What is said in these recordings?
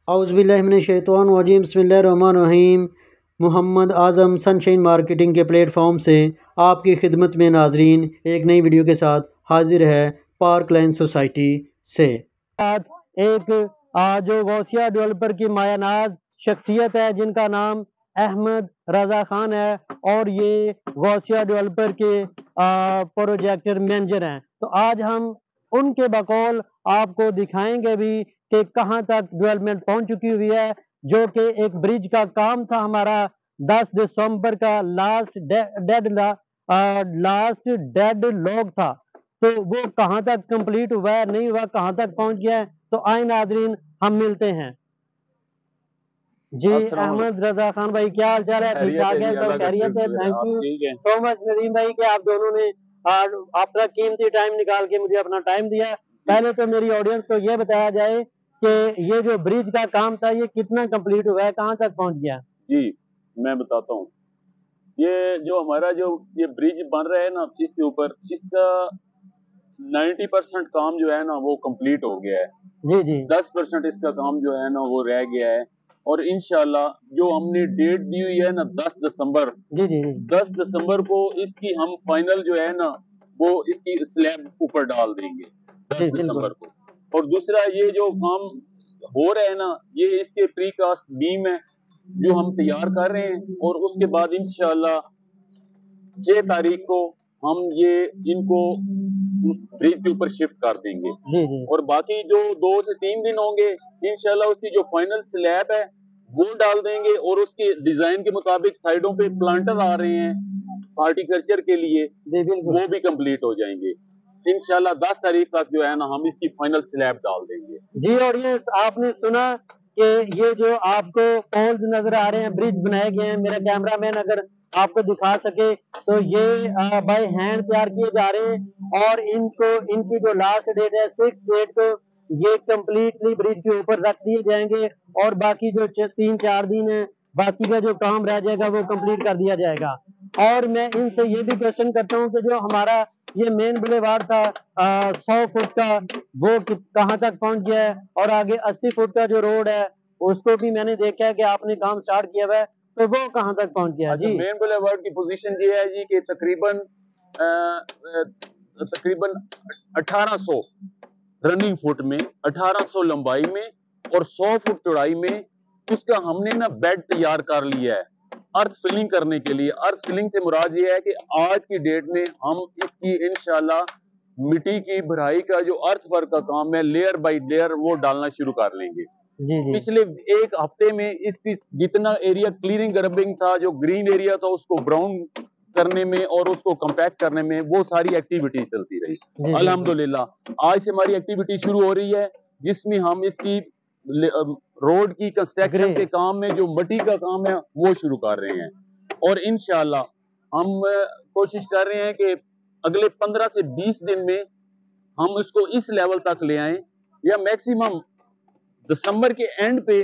औज़ुबिल्लाहिमिनश्शैतानिर्रजीम बिस्मिल्लाहिर्रहमानिर्रहीम। मोहम्मद आज़म sunshine marketing के platform से आपकी खिदमत में नाजरीन एक नई वीडियो के साथ हाजिर है पार्क लाइन सोसाइटी से। एक जो गौसिया डेवलपर की मायानाज शख्सियत है जिनका नाम अहमद रज़ा खान है और ये गौसिया डेवलपर के प्रोजेक्टर मैनेजर हैं। तो आज हम उनके बकौल आपको दिखाएंगे भी कि कहां तक डेवलपमेंट पहुंच चुकी हुई है, जो कि एक ब्रिज का काम था हमारा 10 दिसंबर का लास्ट डेड लॉग था। तो वो कहां तक कंप्लीट हुआ है, नहीं हुआ, कहां तक पहुंच गया है। तो आए नाजरीन हम मिलते हैं जी। अहमद रजा खान भाई, क्या हाल चाल है? ठीक ठाक है, सब खैरियत है। Thank you so much Nadeem भाई कि आप दोनों ने अपना कीमती टाइम निकाल के मुझे अपना टाइम दिया। पहले तो मेरी ऑडियंस को ये बताया जाए कि ये जो ब्रिज का काम था ये कितना कंप्लीट हुआ है, कहाँ तक पहुंच गया? जी मैं बताता हूँ। ये जो हमारा जो ये ब्रिज बन रहा है ना, इसके ऊपर इसका 90% काम जो है ना वो कंप्लीट हो गया है। जी जी 10% इसका काम जो है ना वो रह गया है। और इंशाल्लाह जो हमने डेट दी हुई है ना 10 दिसंबर, जी जी 10 दिसंबर को इसकी हम फाइनल जो है ना वो इसकी स्लैब ऊपर डाल देंगे 10 दिसंबर को। और दूसरा ये जो काम हो रहा है ना, ये इसके प्री कास्ट बीम है जो हम तैयार कर रहे हैं। और उसके बाद इंशाल्लाह 6 तारीख को हम ये इनको ब्रिज के ऊपर शिफ्ट कर देंगे। जी जी और बाकी जो 2 से 3 दिन होंगे इंशाल्लाह उसकी जो फाइनल स्लैब है वो डाल देंगे। और उसके डिजाइन के मुताबिक साइडों पे प्लांटर आ रहे हैं हॉर्टिकल्चर के लिए, वो भी कंप्लीट हो जाएंगे इंशाल्लाह। 10 तारीख तक जो है ना हम इसकी फाइनल स्लैब डाल देंगे जी। और ये आपने सुना कि ये जो आपको पोल्स नजर आ रहे हैं, ब्रिज बनाए गए हैं, मेरा कैमरामैन अगर आपको दिखा सके तो ये बाय हैंड तैयार किए जा रहे हैं। और इनको इनकी जो लास्ट डेट है 6 डेट को ये कंप्लीटली ब्रिज के ऊपर रख दिए जाएंगे। और बाकी जो 3-4 दिन है, बाकी का जो काम रह जाएगा वो कंप्लीट कर दिया जाएगा। और मैं इनसे ये भी क्वेश्चन करता हूँ कि जो हमारा ये मेन बुलेवार्ड था 100 फुट का, वो कहाँ तक पहुंच गया है? और आगे 80 फुट का जो रोड है उसको भी मैंने देखा है कि आपने काम स्टार्ट किया हुआ है, तो वो कहाँ तक पहुंच गया जी? मेन बुलेवार्ड की पोजीशन ये है जी कि तकरीबन 1800 रनिंग फुट में, 1800 लंबाई में और 100 फुट चौड़ाई में उसका हमने ना बेड तैयार कर लिया है अर्थ फिलिंग करने के लिए। अर्थ फिलिंग से मुराद ये है कि आज की डेट में हम इसकी इंशाल्लाह मिट्टी की भराई का जो अर्थ वर्क का काम है लेयर बाय लेयर वो डालना शुरू कर लेंगे। जी जी पिछले एक हफ्ते में इसकी जितना एरिया क्लीनिंग गर्बिंग था, जो ग्रीन एरिया था उसको ब्राउन करने में और उसको कंपैक्ट करने में वो सारी एक्टिविटी चलती रही। अल्हम्दुलिल्लाह आज से हमारी एक्टिविटी शुरू हो रही है जिसमें हम इसकी रोड की कंस्ट्रक्शन के काम में जो मट्टी का काम है वो शुरू कर रहे हैं। और इंशाल्लाह हम कोशिश कर रहे हैं कि अगले 15 से 20 दिन में हम इसको इस लेवल तक ले आए, या मैक्सिमम दिसंबर के एंड पे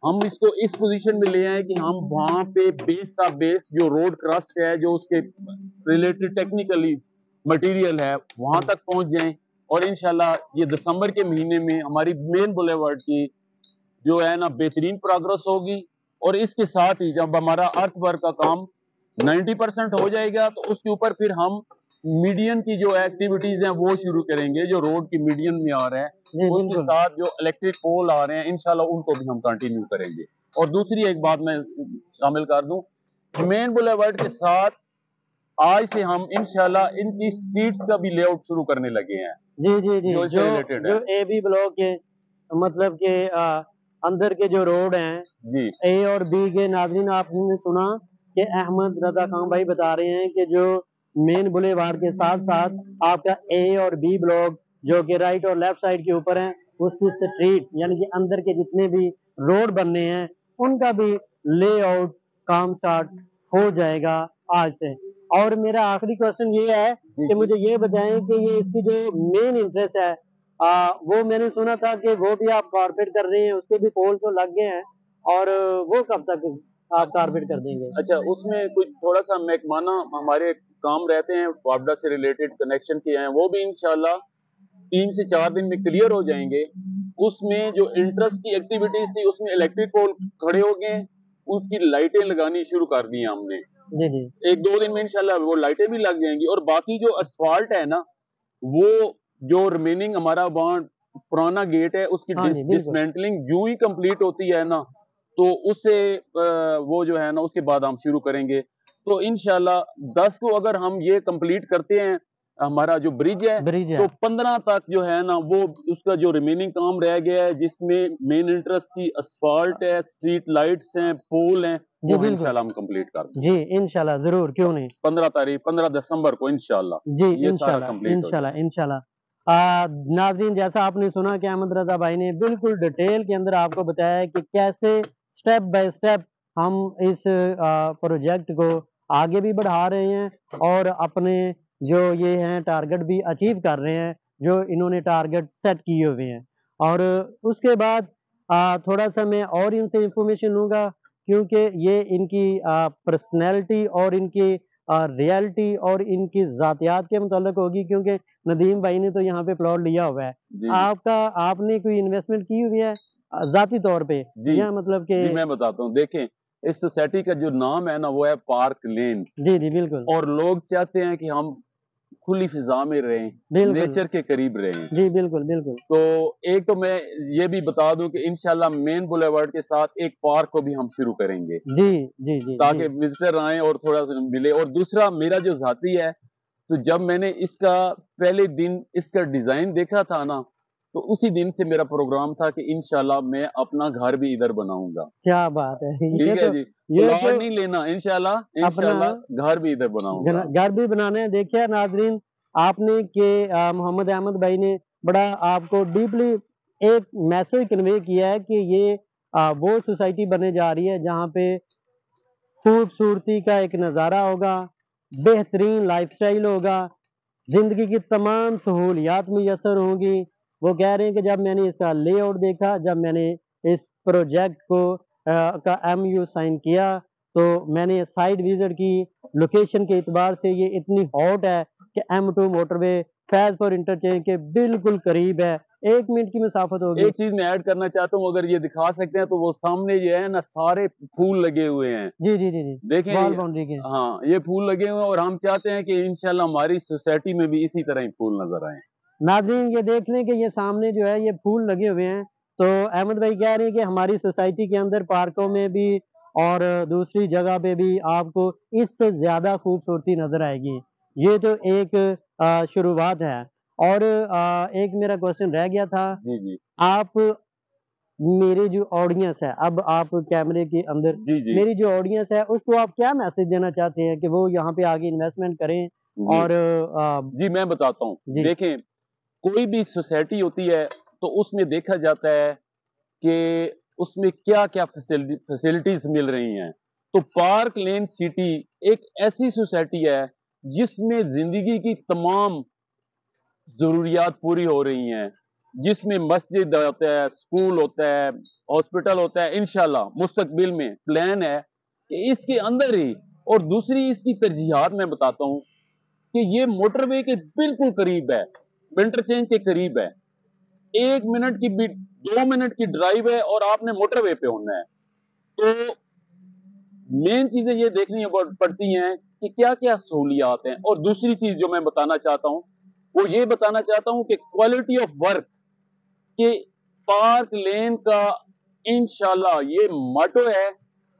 हम इसको इस पोजीशन में ले आए कि हम वहां पे बेस जो रोड क्रस्ट है, जो उसके रिलेटेड टेक्निकली मटेरियल है, वहां तक पहुंच जाएं। और इंशाल्लाह ये दिसंबर के महीने में हमारी मेन बुलेवार्ड की जो है ना बेहतरीन प्रोग्रेस होगी। और इसके साथ ही जब हमारा अर्थ वर्क का काम 90% हो जाएगा तो उसके ऊपर फिर हम मीडियन की जो एक्टिविटीज हैं वो शुरू करेंगे, जो रोड की मीडियन में आ रहा है उसके साथ जो इलेक्ट्रिक पोल आ रहे हैं इंशाल्लाह उनको भी हम कंटिन्यू करेंगे। और दूसरी एक बात मैं शामिल कर दूं, मेन बुलेवार्ड के साथ आज से हम इंशाल्लाह इनकी स्ट्रीट्स का भी लेआउट शुरू करने लगे हैं। जी जी जी जो रिलेटेड है ए बी ब्लॉक के मतलब के अंदर के जो रोड हैं जी ए और बी के, नाज़रीन आपने सुना कि अहमद रजा खान भाई बता रहे हैं कि जो मेन बुलेवार्ड के साथ साथ आपका ए और बी ब्लॉक जो कि राइट और लेफ्ट साइड के ऊपर है, उसकी स्ट्रीट यानी कि अंदर के जितने भी रोड बनने हैं उनका भी लेआउट काम स्टार्ट हो जाएगा आज से। और मेरा आखिरी क्वेश्चन ये है कि मुझे ये बताएं कि ये इसकी जो मेन इंटरेस्ट है वो मैंने सुना था कि वो भी आप कारपेट कर रहे हैं, उसके भी पोल तो लग गए हैं, और वो कब तक आप कारपेट कर देंगे? अच्छा, उसमें कुछ थोड़ा सा महकमाना हमारे काम रहते हैं वापडा से रिलेटेड कनेक्शन किए हैं, वो भी इंशाल्लाह 3 से 4 दिन में क्लियर हो जाएंगे। उसमें जो इंटरेस्ट की एक्टिविटीज थी उसमें इलेक्ट्रिक पोल खड़े हो गए, उसकी लाइटें लगानी शुरू कर दी हमने। जी जी 1-2 दिन में इंशाल्लाह वो लाइटें भी लग जाएंगी। और बाकी जो असफाल्ट है ना, वो जो रिमेनिंग हमारा वहाँ पुराना गेट है उसकी हाँ जी बिल्कुल डिसमेंटलिंग जो ही कंप्लीट होती है ना, तो उससे वो जो है ना उसके बाद हम शुरू करेंगे। तो इंशाल्लाह 10 को अगर हम ये कंप्लीट करते हैं हमारा जो ब्रिज है, ब्रिज है तो 15 तक जो है ना वो उसका जो रिमेनिंग काम रह गया है, जिसमें मेन इंटरेस्ट की असफाल्ट है, स्ट्रीट लाइट्स हैं, पोल हैं, जी वो बिल्कुल इंशाल्लाह हम कंप्लीट कर देंगे। जी इंशाल्लाह जरूर क्यों नहीं 15 दिसंबर को इंशाल्लाह जी ये सारा इंशाल्लाह कंप्लीट हो इंशाल्लाह जाएगा। इंशाल्लाह नाज़रीन जैसा आपने सुना कि अहमद रज़ा भाई ने बिल्कुल डिटेल के अंदर आपको बताया है कि कैसे स्टेप बाय स्टेप हम इस प्रोजेक्ट को आगे भी बढ़ा रहे हैं और अपने जो ये हैं टारगेट भी अचीव कर रहे हैं, जो इन्होंने टारगेट सेट किए हुए हैं। और उसके बाद थोड़ा-सा मैं और इनसे इन्फॉर्मेशन लूँगा क्योंकि ये इनकी पर्सनैलिटी और इनकी रियलिटी और इनकी ज़ातियात के मुताल्लिक होगी क्योंकि नदीम भाई ने तो यहाँ पे प्लॉट लिया हुआ है। जी, जी। आपका आपने कोई इन्वेस्टमेंट की हुई है ज़ाती तौर पे जी, या मतलब कि जी मैं बताता हूँ। देखें, इस सोसाइटी का जो नाम है ना वो है पार्क लेन, जी, जी, बिल्कुल। और लोग चाहते हैं कि हम खुली फिज़ा में रहें, बिल्कुल। नेचर के करीब रहें। जी, बिल्कुल, बिल्कुल। तो एक तो मैं ये भी बता दूँ कि इंशाल्लाह मेन बुलेवार्ड के साथ एक पार्क को भी हम शुरू करेंगे, जी, जी, जी, ताकि जी। विज़िटर आएँ और थोड़ा-सा मिले। और दूसरा मेरा जो ज़ाती है, तो जब मैंने इसका पहले दिन इसका डिज़ाइन देखा था ना, तो उसी दिन से मेरा प्रोग्राम था कि इंशाल्लाह मैं अपना घर भी इधर बनाऊँगा। क्या बात है! ठीक है जी, ये प्लॉट तो नहीं लेना इंशाल्लाह, अपना इंशाल्लाह घर भी इधर बनाऊँगा। घर भी बनाने हैं। देखिए नाज़रीन आपने कि मोहम्मद अहमद भाई ने बड़ा आपको डीपली एक मैसेज कन्वे किया है कि ये वो सोसाइटी बनने जा रही है जहाँ पे खूबसूरती का एक नज़ारा होगा, बेहतरीन लाइफ़स्टाइल होगा, ज़िंदगी की तमाम सहूलियात मुयस्सर होंगी। वो कह रहे हैं कि जब मैंने इसका लेआउट देखा, जब मैंने इस प्रोजेक्ट को का एमओयू साइन किया, तो मैंने साइट विज़िट की, लोकेशन के एतबार से ये इतनी हॉट है कि M2 मोटरवे फैज़पुर इंटरचेंज के बिल्कुल करीब है, 1 मिनट की मुसाफ़त होगी। एक चीज़ मैं ऐड करना चाहता हूँ, अगर ये दिखा सकते हैं तो वो सामने जो है ना सारे फूल लगे हुए हैं। जी, जी, जी, जी। देखें वॉल बाउंड्री के। हाँ, ये फूल लगे हुए हैं और हम चाहते हैं कि इंशाल्लाह हमारी सोसाइटी में भी इसी तरह ही फूल नज़र आएँ। नाज़रीन ये देख लें कि ये सामने जो है ये फूल लगे हुए हैं। तो अहमद भाई कह रहे हैं कि हमारी सोसाइटी के अंदर पार्कों में भी और दूसरी जगह पे भी आपको इससे ज़्यादा खूबसूरती नज़र आएगी। ये तो एक शुरुआत है और एक मेरा क्वेश्चन रह गया था, जी, जी। आप मेरी जो ऑडियंस है, अब आप कैमरे के अंदर जी, जी। मेरी जो ऑडियंस है उसको आप क्या मैसेज देना चाहते हैं कि वो यहाँ पे आके इन्वेस्टमेंट करें जी। और जी, मैं बताता हूँ। जी, देखें, कोई भी सोसाइटी होती है तो उसमें देखा जाता है कि उसमें क्या-क्या फैसिलिटीज़ मिल रही हैं। तो पार्क लेन सिटी एक ऐसी सोसाइटी है जिसमें ज़िंदगी की तमाम ज़रूरियात पूरी हो रही हैं। जिसमें मस्जिद होता है, स्कूल होता है, हॉस्पिटल होता है, इंशाल्लाह मुस्तकबिल में प्लान है कि इसके अंदर ही। और दूसरी इसकी तरजीहात मैं बताता हूँ कि ये मोटरवे के बिल्कुल करीब है, इंटरचेंज के करीब है। 1 मिनट की भी 2 मिनट की ड्राइव है और आपने मोटरवे पे होना है। तो मेन चीज़ें ये देखनी पड़ती हैं कि क्या-क्या सहूलियात हैं। और दूसरी चीज़ जो मैं बताना चाहता हूँ, वो ये बताना चाहता हूँ कि क्वालिटी ऑफ वर्क कि पार्क लेन का इंशाल्लाह ये मोटो है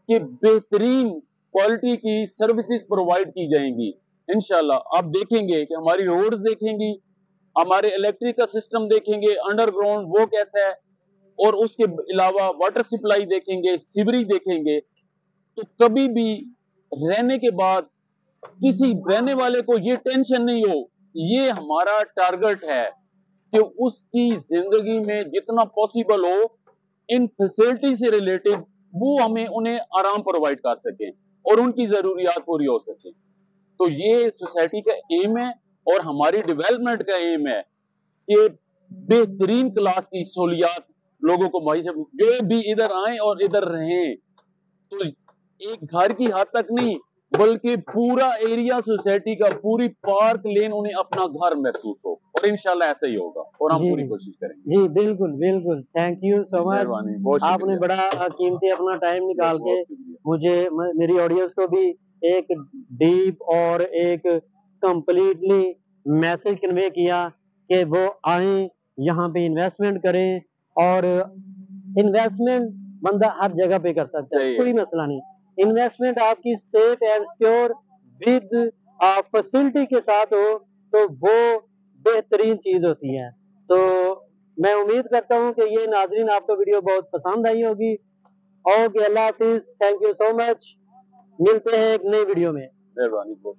कि बेहतरीन क्वालिटी की सर्विसेज प्रोवाइड की जाएंगी। इंशाल्लाह आप देखेंगे कि हमारी रोड्स देखेंगी, हमारे इलेक्ट्रिक का सिस्टम देखेंगे, अंडरग्राउंड वो कैसा है, और उसके अलावा वाटर सप्लाई देखेंगे, सीवरेज देखेंगे। तो कभी भी रहने के बाद किसी रहने वाले को ये टेंशन नहीं हो। ये हमारा टारगेट है कि उसकी जिंदगी में जितना पॉसिबल हो इन फैसिलिटी से रिलेटेड वो हमें उन्हें आराम प्रोवाइड कर सकें और उनकी जरूरियात पूरी हो सके। तो ये सोसाइटी का एम है और हमारी डेवलपमेंट का एम है कि बेहतरीन क्लास की सहूलियात लोगों को जो भी इधर आए और इधर रहें। तो एक घर की हद तक नहीं बल्कि पूरा एरिया सोसाइटी का पूरी पार्क लेन उन्हें अपना घर महसूस हो। और इंशाल्लाह ऐसा ही होगा और हम जी पूरी जी कोशिश करेंगे। जी, बिल्कुल बिल्कुल, थैंक यू सो मच। मेहरबानी, बहुत आपने शुक्रिया। बड़ा कीमती अपना टाइम निकाल के बहुत शुक्रिया। मुझे मेरी ऑडियंस को भी एक डीप और एक कंप्लीटली मैसेज कन्वे किया कि वो आए यहाँ पे इन्वेस्टमेंट करें, और इन्वेस्टमेंट बंदा हर जगह पे कर सकता है, सही है। कोई मसला नहीं। इन्वेस्टमेंट आपकी safe and secure with facility के साथ हो तो वो बेहतरीन चीज होती है। तो मैं उम्मीद करता हूँ कि ये नाजरीन आपको वीडियो बहुत पसंद आई होगी। Okay, Allah Hafiz, thank you so much, मिलते हैं एक नई वीडियो में। मेहरबानी, बहुत